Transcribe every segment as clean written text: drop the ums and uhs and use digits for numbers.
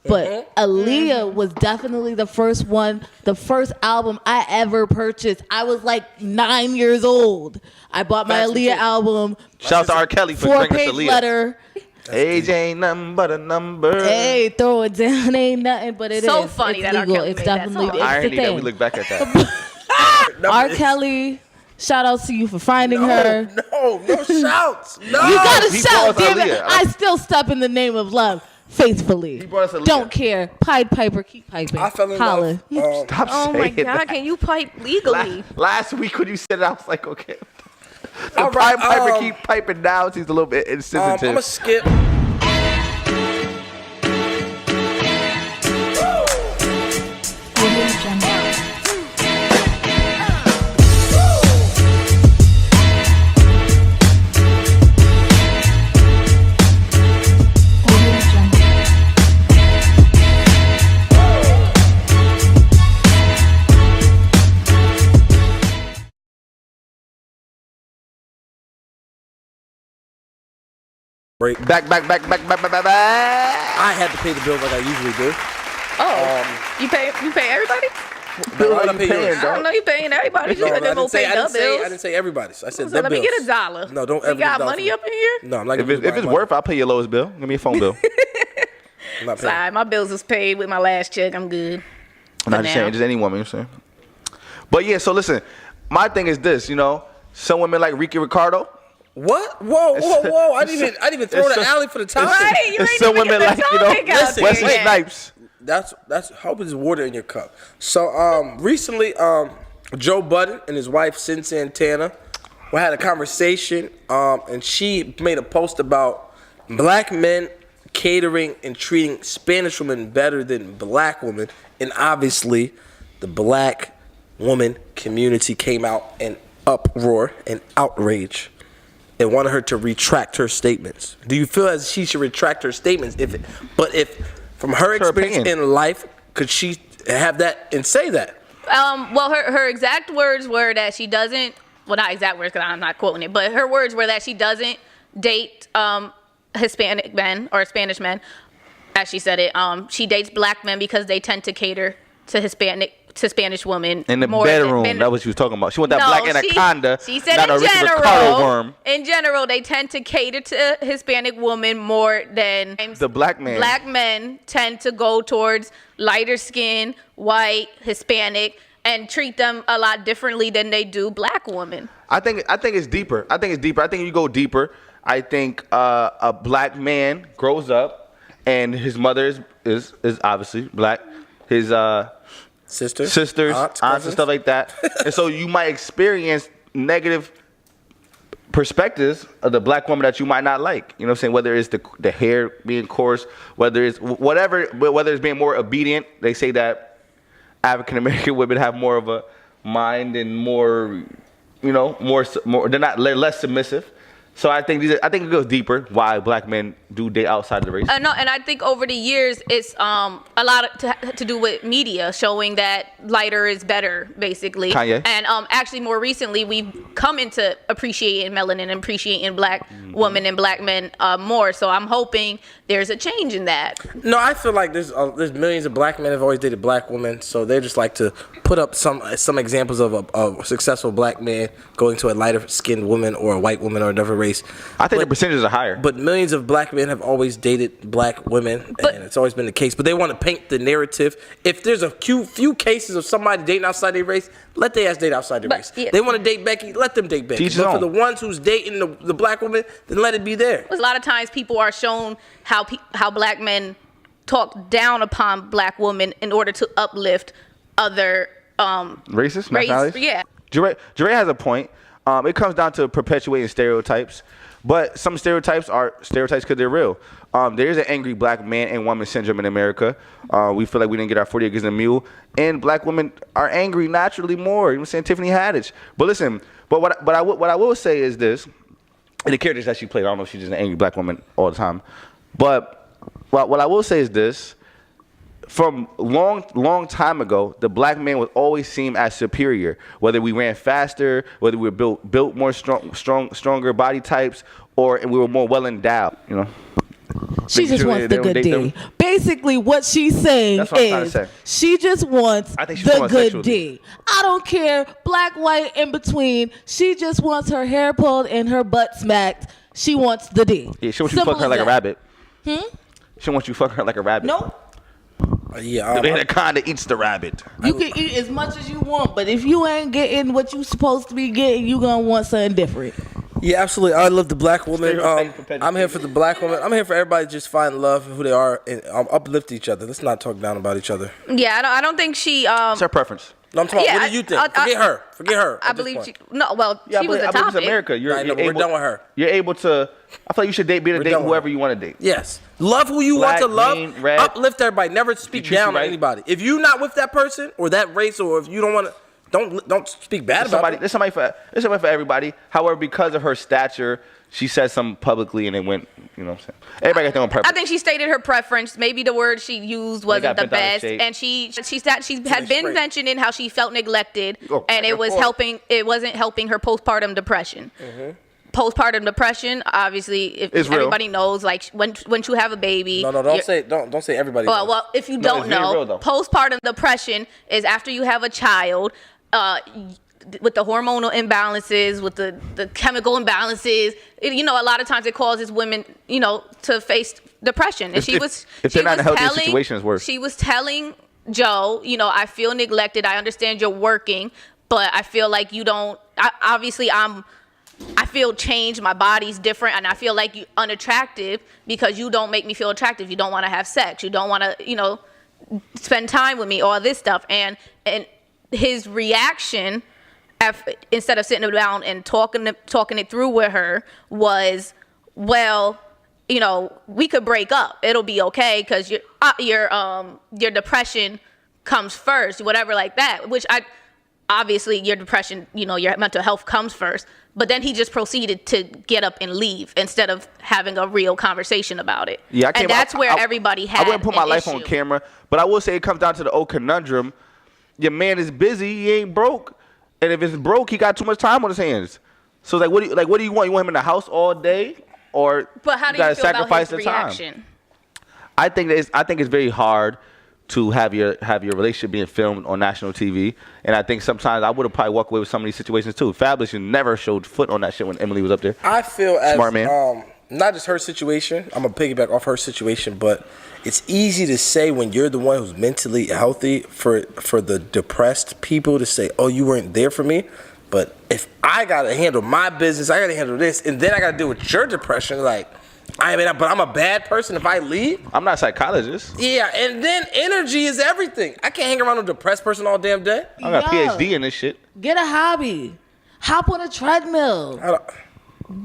But Aaliyah was definitely the first one, the first album I ever purchased. I was like 9 years old. I bought my Aaliyah album. Shout out to R. Kelly for bringing us Aaliyah. Letter. Age ain't nothing but a number. Hey, throw it down, ain't nothing but it is. So funny it's that legal. R. Kelly it's made definitely that song. it's Irony the that thing. we look back at that. R. Kelly, shout out to you for finding her. No shouts. No. You gotta He shout, brought us damn it. Aaliyah. I still step in the name of love. Faithfully. He brought us Aaliyah. Don't care. Pied Piper, keep piping. I fell in Holla. love. Stop Oh saying my God, that. can you pipe legally? Last week when you said it, I was like, okay. The All right, Piper keep piping down. He's a little bit insensitive. I'm gonna skip. Break. Back. I had to pay the bills like I usually do. Oh, you pay everybody? Bill, What are you paying, I don't know, you paying everybody. You said they don't pay no I bills. didn't say everybody's. I said So the let bills. me get $1. No, don't You ever. got get money $1 up in here? No, I'm not. If it's worth, I'll pay your lowest bill. Give me a phone bill. I'm not paying. Sorry, my bills was paid with my last check. I'm good. I'm not just saying, just any woman, you know what I'm saying? But yeah, so listen, my thing is this, some women like Ricky Ricardo. What? Whoa! I didn't even throw the alley for the top. Right, you It's ain't some even women get the like, topic out listen, there Wesley yet. Snipes. That's hope there's water in your cup. So recently Joe Budden and his wife Sin Santana we had a conversation and she made a post about black men catering and treating Spanish women better than black women, and obviously the black woman community came out in uproar and outrage and wanted her to retract her statements. Do you feel as she should retract her statements? If from her experience opinion. in life, could she have that and say that? Well, her exact words were that she doesn't. Well, not exact words because I'm not quoting it, but her words were that she doesn't date Hispanic men or Spanish men, as she said it. She dates black men because they tend to cater to Spanish women In the more bedroom, than, that was what she was talking about. She want that black anaconda. She said not in a Ricky Ricardo worm. general, they tend to cater to Hispanic women more than The black man. Black men tend to go towards lighter skin, white, Hispanic, and treat them a lot differently than they do black women. I think it's deeper. I think you go deeper. I think a black man grows up and his mother is obviously black. His sisters, aunts and stuff like that. And so you might experience negative perspectives of the black woman that you might not like. You know what I'm saying? Whether it's the hair being coarse, whether it's whatever, but whether it's being more obedient. They say that African American women have more of a mind and more, more. They're less submissive. So I think it goes deeper. Why black men do date outside of the race? No, and I think over the years it's a lot to do with media showing that lighter is better, basically. Kanye. And actually, more recently, we've come into appreciating melanin and appreciating black women and black men more. So I'm hoping there's a change in that. No, I feel like there's millions of black men have always dated black women, so they just like to put up some examples of a successful black man going to a lighter skinned woman or a white woman or another race. I think the percentages are higher. But millions of black men have always dated black women, and it's always been the case. But they want to paint the narrative. If there's a few cases of somebody dating outside their race, let their ass date outside their race. Yeah. They want to date Becky, let them date Becky. But for the ones who's dating the black woman, then let it be there. A lot of times people are shown how black men talk down upon black women in order to uplift other Racist? Nationalities? Yeah. Jure has a point. It comes down to perpetuating stereotypes. But some stereotypes are stereotypes because they're real. There is an angry black man and woman syndrome in America. We feel like we didn't get our 40 acres and a mule. And black women are angry naturally more. You know what I'm saying? Tiffany Haddish. But listen, what I will say is this. And the characters that she played, I don't know if she's just an angry black woman all the time. But what I will say is this. From long time ago, the black man was always seen as superior. Whether we ran faster, whether we were built more stronger body types, or we were more well endowed. She Making just sure wants they the don't good date D. them. Basically, what she's saying That's what I'm trying to is say. she just wants I think she's the going good sexually. D. I don't care, black, white, in between. She just wants her hair pulled and her butt smacked. She wants the D. Yeah, she wants you to Simple fuck her as like a that. rabbit. She wants you to fuck her like a rabbit. Nope. Yeah, The anaconda eats the rabbit. You can eat as much as you want, but if you ain't getting what you supposed to be getting, you gonna want something different. yeah, absolutely. I love the black woman. Stereotype competitive. I'm here for the black woman. I'm here for everybody to just find love who they are and uplift each other. Let's not talk down about each other. Yeah, I don't think she. It's her preference. No, I'm talking. Yeah, What do you think? I- Forget her. Forget her. I at this believe point. she. No, well, Yeah, she was the I believe topic. it's America. Nah, no, we're done with her. You're able to. I feel like you should be able to date done with whoever her. you want to date. Yes. Love who you Black, want to love. green, red. Uplift everybody. Never speak treat you down on right. anybody. If you're not with that person or that race, or if you don't want to, don't speak bad about it. There's somebody for everybody. However, because of her stature, she said something publicly and it went. You know what I'm saying? Everybody got their own purpose. I think she stated her preference. Maybe the word she used wasn't got the bent out of best, shape. and she had been straight. mentioning how she felt neglected, Oh, and it was oh. helping. It wasn't helping her postpartum depression. Postpartum depression, obviously, if It's real. everybody knows, like when you have a baby. No, don't say everybody. knows. Well, if you No, don't it's very know, real, though. postpartum depression is after you have a child, with the hormonal imbalances, with the chemical imbalances. A lot of times it causes women, to face depression. And If they're not in a healthy situation, it's worse. She was telling Joe, I feel neglected. I understand you're working, but I feel like you don't. I feel changed. My body's different, and I feel like you unattractive because you don't make me feel attractive. You don't want to have sex. You don't want to, spend time with me. All this stuff, and his reaction, instead of sitting down and talking it through with her, was, well, we could break up. It'll be okay because your depression comes first, whatever like that. Which obviously your depression, your mental health comes first. But then he just proceeded to get up and leave instead of having a real conversation about it. Yeah, and that's where everybody had. I wouldn't put my an life issue. on camera, but I will say it comes down to the old conundrum. Your man is busy, he ain't broke, and if it's broke, he got too much time on his hands. So what do you want? You want him in the house all day, or But how do you gotta feel about sacrifice his the time? reaction? I think it's very hard to have your relationship being filmed on national TV, and I think sometimes I would have probably walked away with some of these situations too. Fabulous, you never showed foot on that shit when Emily was up there. I feel as Smart man. Not just her situation. I'm gonna piggyback off her situation, but it's easy to say when you're the one who's mentally healthy for the depressed people to say, "Oh, you weren't there for me." But if I gotta handle my business, I gotta handle this, and then I gotta deal with your depression, like. But I'm a bad person if I leave. I'm not a psychologist. Yeah, and then energy is everything. I can't hang around with a depressed person all damn day. I got a Yo. PhD in this shit. Get a hobby. Hop on a treadmill. I don't-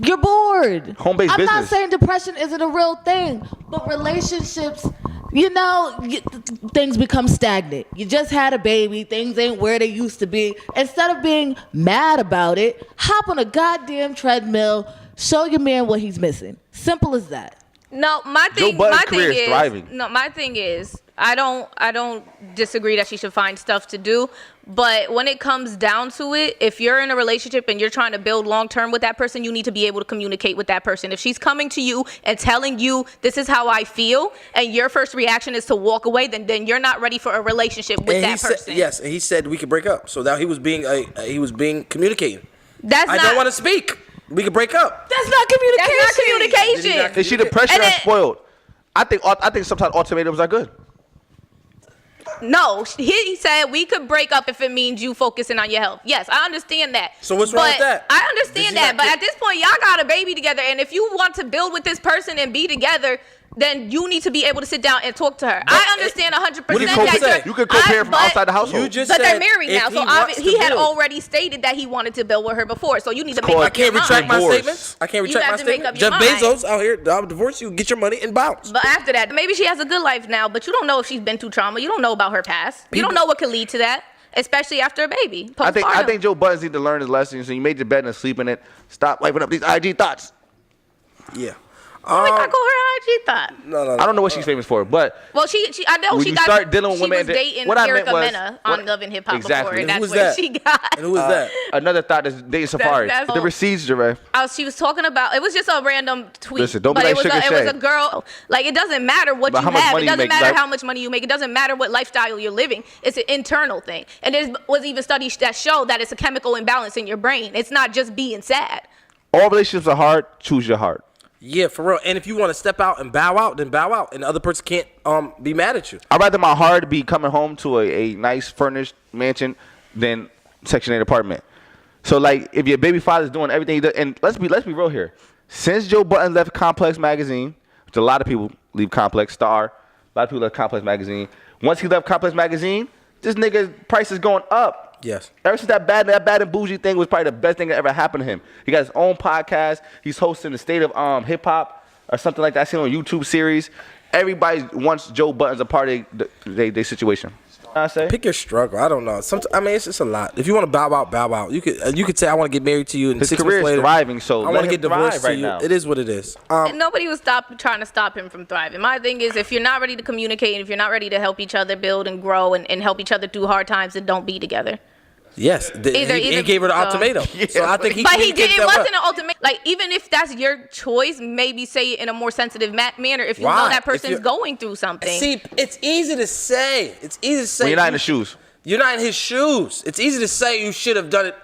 You're bored. Home-based I'm not business. saying depression isn't a real thing, but relationships, things become stagnant. You just had a baby. Things ain't where they used to be. Instead of being mad about it, hop on a goddamn treadmill. Show your man what he's missing. Simple as that. No, my Joe thing. Budden's My career thing is thriving. No, my thing is, I don't disagree that she should find stuff to do. But when it comes down to it, if you're in a relationship and you're trying to build long term with that person, you need to be able to communicate with that person. If she's coming to you and telling you this is how I feel, and your first reaction is to walk away, then you're not ready for a relationship with that person. Yes, and he said we could break up. So now he was being communicating. That's I not. don't want to speak. We could break up. That's not communication. That's not communication. Did he Is she depressed And or then- spoiled? I think sometimes ultimatums are good. No, he said we could break up if it means you focusing on your health. Yes, I understand that. So what's wrong with that? I Did understand you that, not but get- at this point, y'all got a baby together, and if you want to build with this person and be together, then you need to be able to sit down and talk to her. I understand 100%. What did You you say? You could co-parent from outside the household. You just But they're said married if now, so wants to he had build. already stated that he wanted to build with her before. So you need to make called- up I can't your retract mind. my Divorce. statements. I can't You retract have my to make statement. up your Jeff mind. Bezos out here, I'll divorce you, get your money and bounce. But after that, maybe she has a good life now, but you don't know if she's been through trauma. You don't know about her past. You don't know what could lead to that, especially after a baby. I Postpartum. think Joe Budden needs to learn his lessons. So you made your bed and sleep in it. Stop wiping up these IG thoughts. Yeah. I call her IG thought. No. I don't know what she's famous for, but I know when she you got. start dealing with she women, was dating what I Erica meant was Mena on Love and Hip Hop exactly. before, and And that's who was where that? she got. And who was that? Another thought is dating Safari. that's- The receipts, Jermaine. She was talking about. It was just a random tweet. Listen, don't be but like it was Sugar it was Shay. a girl. Like, it doesn't matter what But you how much have. money It you doesn't make, matter like- how much money you make. It doesn't matter what lifestyle you're living. It's an internal thing. And there was even studies that show that it's a chemical imbalance in your brain. It's not just being sad. All relationships are hard. Choose your heart. Yeah, for real. And if you want to step out and bow out, then bow out, and the other person can't be mad at you. I'd rather my heart be coming home to a nice furnished mansion than Section 8 apartment. So, like, if your baby father's doing everything he does, and let's be real here. Since Joe Budden left Complex magazine, which a lot of people leave Complex, Star, a lot of people left Complex magazine. Once he left Complex magazine, this nigga's price is going up. Yes. Ever since that bad and bougie thing was probably the best thing that ever happened to him. He got his own podcast. He's hosting the State of Hip Hop or something like that. I seen on YouTube series. Everybody wants Joe Budden's a part of their situation. I say Pick your struggle. I don't know. It's just a lot. If you want to bow out, bow out. You could say I want to get married to you, and his 6 career months is later, thriving, so I let want to him get divorced thrive right to you. now. It is what it is. And nobody was trying to stop him from thriving. My thing is, if you're not ready to communicate, and if you're not ready to help each other build and grow and help each other through hard times, then don't be together. Yes, he gave her the ultimatum. So I think But he did. It wasn't an ultimatum. Like, even if that's your choice, maybe say it in a more sensitive manner. If you know that person's going through something. See, it's easy to say. It's easy to say. when you're not in the shoes. You're not in his shoes. It's easy to say you should have done it.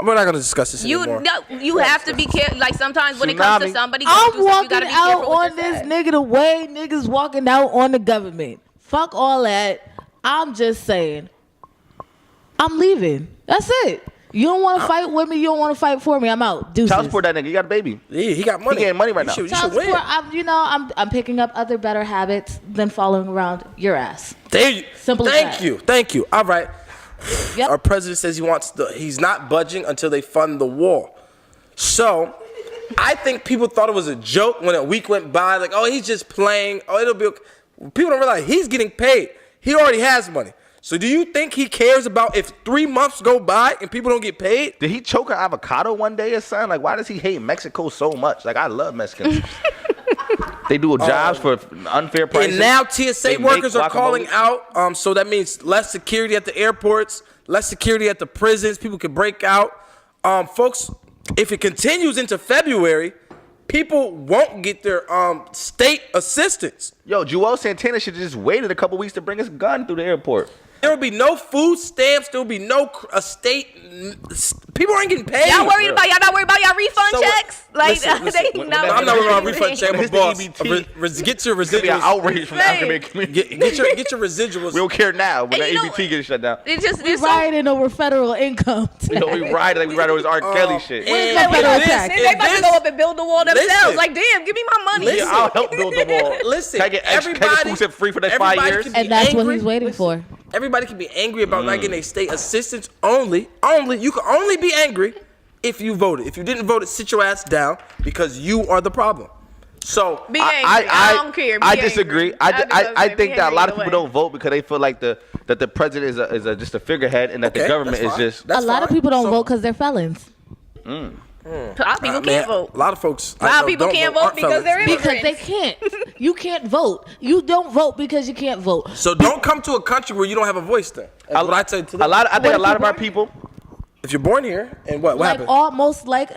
We're not going to discuss this anymore. You have to be careful. Like, sometimes when it comes to somebody, I'm walking you gotta be out careful on what you this say. nigga the way niggas walking out on the government. Fuck all that. I'm just saying. I'm leaving. That's it. You don't want to fight with me. You don't want to fight for me. I'm out. Deuces. Child support that nigga. You got a baby. Yeah, he got money. He getting money right now. You Child should win. support, I'm picking up other better habits than following around your ass. There you. Simple as Thank that. you. Thank you. All right. Yep. Our president says he's not budging until they fund the war. So, I think people thought it was a joke when a week went by. Like, oh, he's just playing. Oh, it'll be okay. People don't realize he's getting paid. He already has money. So do you think he cares about if 3 months go by and people don't get paid? Did he choke an avocado one day or something? Like, why does he hate Mexico so much? Like, I love Mexicans. They do jobs for unfair prices. And now TSA They workers make are calling guacamole. out. So that means less security at the airports, less security at the prisons. People can break out. Folks, if it continues into February, people won't get their state assistance. Yo, Joel Santana should have just waited a couple weeks to bring his gun through the airport. There will be no food stamps. There will be no state. People aren't getting paid. Y'all worried about y'all not worried about y'all refund So, checks? Like, listen, they when not that- I'm not worried about refund check. I'm a It's the boss. EBT. Get your It's gonna be an residuals. outrage from the Right. African community. Get your residuals. We don't care now when And the you know- EBT gets shut down. It just We it's so rioting over federal income. You know, we ride like we ride over his R. Kelly shit. and that federal this- tax? they about to go up and build the wall themselves. Listen. Like, damn, give me my money. Listen. Yeah, I'll help build the wall. Listen, Can I get food stamp free for the next 5 everybody years? can be And that's what angry. he's waiting for. Everybody can be angry about not getting a state assistance only. You can only be angry if you voted. If you didn't vote, sit your ass down because you are the problem. So Be angry. I don't care. Be I angry. disagree. I I think that a lot of angry people either don't vote because they feel like that the president is just a figurehead and that the okay, government that's is fine. just. That's A lot of fine. people don't So, vote because they're felons. A lot of people man, can't vote. A lot of folks. A lot of people can't vote aren't because felons. they're Because they immigrants. can't. You can't vote. You don't vote because you can't vote. So don't come to a country where you don't have a voice. Then that's what I tell you to them. I think What a if lot you of our born people. If you're born here, and what Like happened? almost like,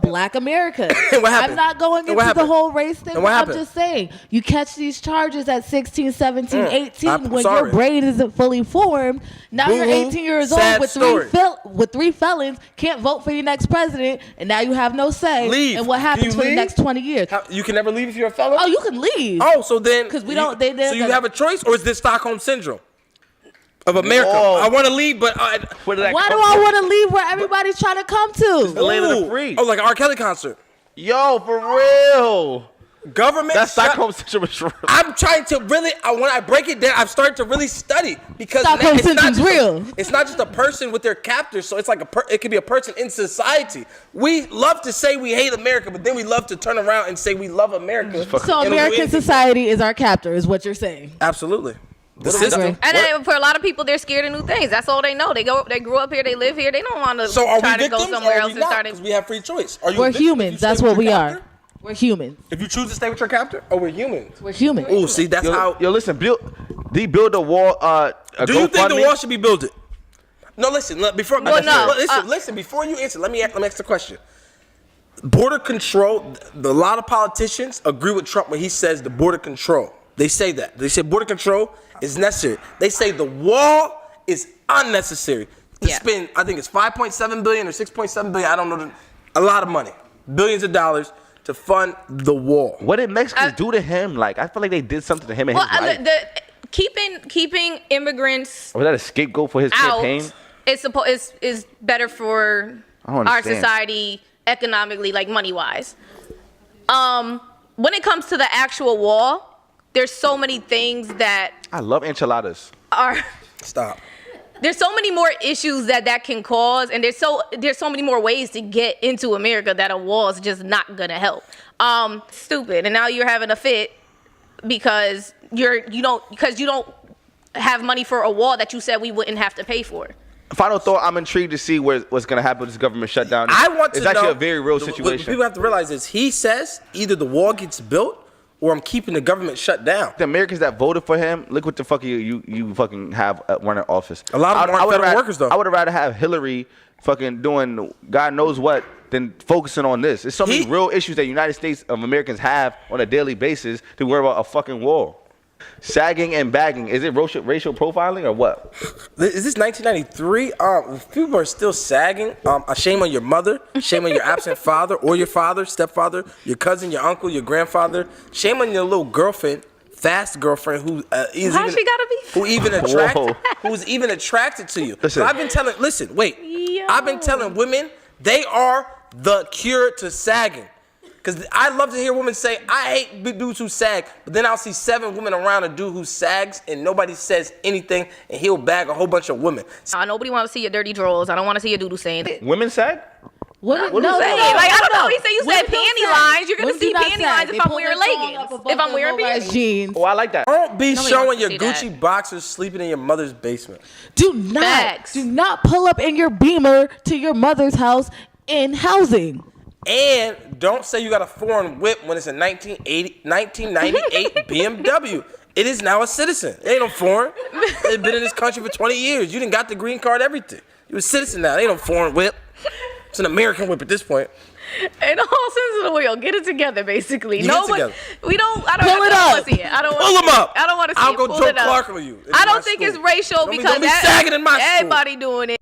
Black America. And what happened? I'm not going And into what the happened? whole race thing. And what I'm happened? just saying, you catch these charges at 16, 17, 18 I'm when sorry. your brain isn't fully formed. Now you're Boo-hoo. 18 years Sad old with story. three felons, can't vote for your next president, and now you have no say. Leave. And what Can happens you for the leave? next 20 years? You can never leave if you're a felon. Oh, you can leave. Oh, so then 'Cause we don't- they're so you gonna- have a choice, or is this Stockholm syndrome of America? Whoa. I want to leave, but Where did that Why do come I from? want to leave where everybody's trying to come to? The land of the Ooh. free. Oh, like an R. Kelly concert. Yo, for real. Government. That's shut- Stockholm syndrome. is real. I'm trying to really. When I break it down, I've started to really study because Stockholm it's not syndrome's just real. It's not just a person with their captors. So it's like it could be a person in society. We love to say we hate America, but then we love to turn around and say we love America. So And American we- society is our captor, is what you're saying. Absolutely. The I system. agree. And then for a lot of people, they're scared of new things. That's all they know. They grew up here, they live here. They don't want to So are we try to victims go somewhere or are else we and not? start Because it. we have free choice. Are you We're a victim if humans. you That's stay with what your we captor? are. We're humans. If you choose to stay with your captor, we're humans. We're humans. Oh, see, that's how. Yo, listen, build a wall. Do you think the wall should be built? No, listen. Before before you answer, let me ask the question. Border control. A lot of politicians agree with Trump when he says the border control. They say that. They say border control is necessary. They say the wall is unnecessary. To spend, I think it's $5.7 billion or $6.7 billion. I don't know. A lot of money, billions of dollars to fund the wall. What did Mexicans do to him? Like, I feel like they did something to him and his life. Keeping immigrants. Was that a scapegoat for his campaign? Is better for our society economically, like money wise. When it comes to the actual wall, there's so many things that I love enchiladas. Stop. There's so many more issues that can cause, and there's so many more ways to get into America that a wall is just not gonna help. Stupid. And now you're having a fit because you don't have money for a wall that you said we wouldn't have to pay for. Final thought, I'm intrigued to see what's going to happen with this government shutdown. It's actually a very real situation. What people have to realize is he says either the wall gets built or I'm keeping the government shut down. The Americans that voted for him, look what the fuck you fucking have running office. A lot of them aren't federal workers, though. I would have rather have Hillary fucking doing God knows what than focusing on this. There's so many real issues that United States of Americans have on a daily basis to worry about a fucking wall. Sagging and bagging. Is it racial profiling or what? Is this 1993? People are still sagging. Shame on your mother. Shame on your absent father or your father, stepfather, your cousin, your uncle, your grandfather. Shame on your little girlfriend, fast girlfriend who's even attracted to you. Listen. I've been telling women they are the cure to sagging. Because I love to hear women say, I hate dudes who sag, but then I'll see 7 women around a dude who sags and nobody says anything and he'll bag a whole bunch of women. Nobody wants to see your dirty drawers. I don't want to see your doodle saying. Women sag? What are you saying? I don't know. He said you said panty lines. You're going to see panty lines if I'm wearing leggings. If I'm wearing panties. Jeans. Oh, I like that. Don't be showing your Gucci boxers sleeping in your mother's basement. Do not pull up in your Beamer to your mother's house in housing. And don't say you got a foreign whip when it's a 1998 BMW. It is now a citizen. It ain't no foreign. It's been in this country for 20 years. You didn't got the green card, everything. You're a citizen now. It ain't no foreign whip. It's an American whip at this point. In all sense of the wheel, get it together, basically. Get it together. We don't. I don't Pull it want to see it. I don't Pull them up. I don't want to see I'll it. go Joe Clark on you. I don't think it's racial because don't be sagging in my everybody doing it.